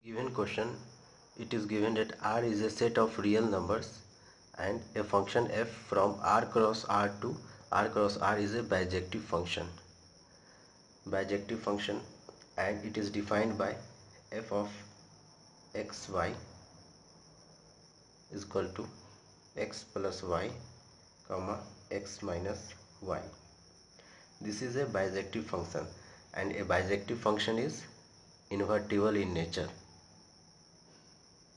Given question, it is given that R is a set of real numbers and a function f from R cross R to R cross R is a bijective function. Bijective function, and it is defined by f of xy is equal to x plus y comma x minus y. This is a bijective function, and a bijective function is invertible in nature,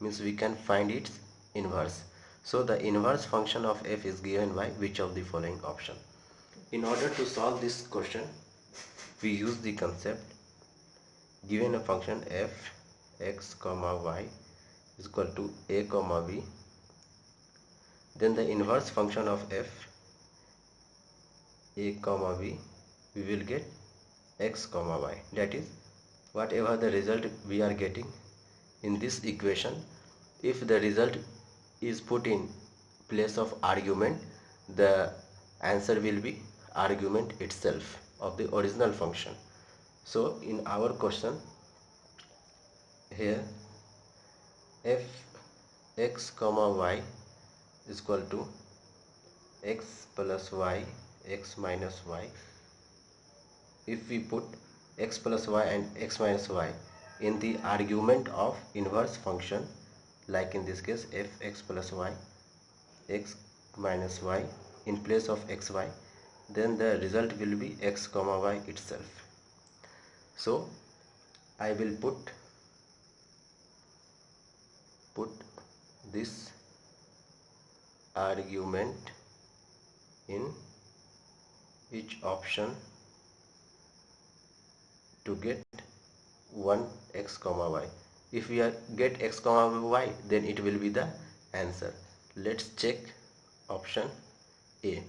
means we can find its inverse. So the inverse function of f is given by which of the following option? In order to solve this question, we use the concept given a function f x comma y is equal to a comma b, then the inverse function of f a comma b, we will get x comma y. That is, whatever the result we are getting in this equation, if the result is put in place of argument, the answer will be argument itself of the original function. So in our question here, f x comma y is equal to x plus y x minus y. If we put x plus y and x minus y in the argument of inverse function, like in this case f x plus y x minus y in place of xy, then the result will be x comma y itself. So I will put this argument in each option to get one x comma y. If we get x comma y, then it will be the answer. Let's check option A.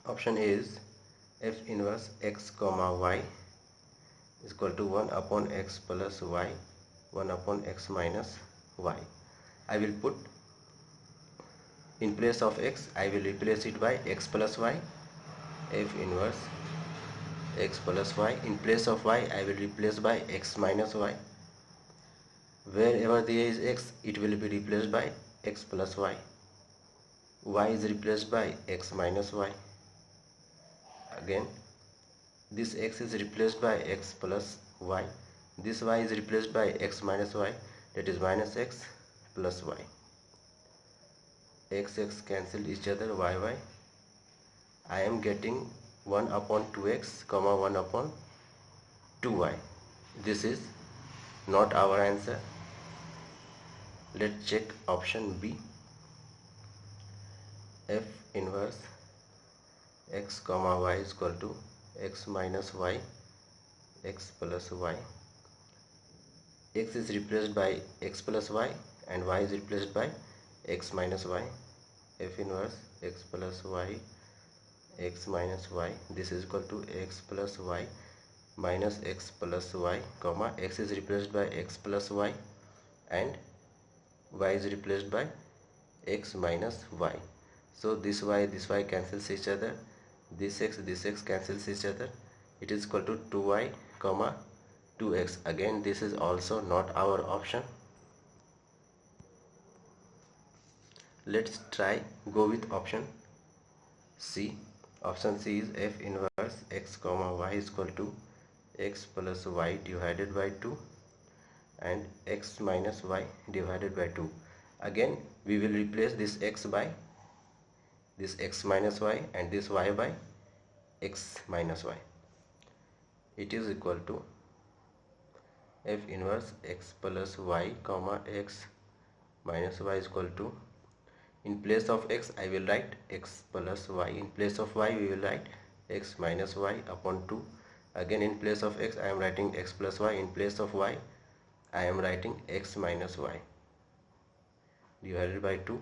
Option A is f inverse x comma y is equal to 1 upon x plus y 1 upon x minus y. I will put in place of x, I will replace it by x plus y, f inverse x plus y. In place of y, I will replace by x minus y. Wherever there is x, it will be replaced by x plus y. Y is replaced by x minus y. Again, this x is replaced by x plus y. This y is replaced by x minus y, that is minus x plus y. X cancel each other, y. I am getting 1 upon 2x comma 1 upon 2y. This is not our answer. Let's check option B. F inverse x comma y is equal to x minus y x plus y. X is replaced by x plus y and y is replaced by x minus y. F inverse x plus y x minus y, this is equal to x plus y minus x plus y comma x is replaced by x plus y and y is replaced by x minus y. So this y cancels each other, this x cancels each other. It is equal to 2y comma 2x. Again, this is also not our option. Let's try go with option C. Option C is f inverse x comma y is equal to x plus y divided by 2 and x minus y divided by 2. Again, we will replace this x by this x minus y and this y by x minus y. It is equal to f inverse x plus y comma x minus y is equal to, in place of x I will write x plus y, in place of y we will write x minus y upon 2. Again, in place of x I am writing x plus y, in place of y I am writing x minus y divided by 2.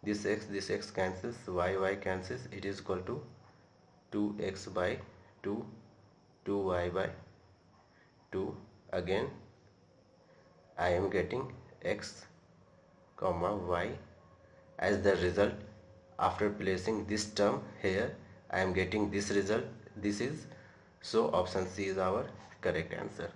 This x cancels, y cancels, it is equal to 2x by 2, 2y by 2. Again, I am getting x comma y as the result. After placing this term here, I am getting this result. This is, so option C is our correct answer.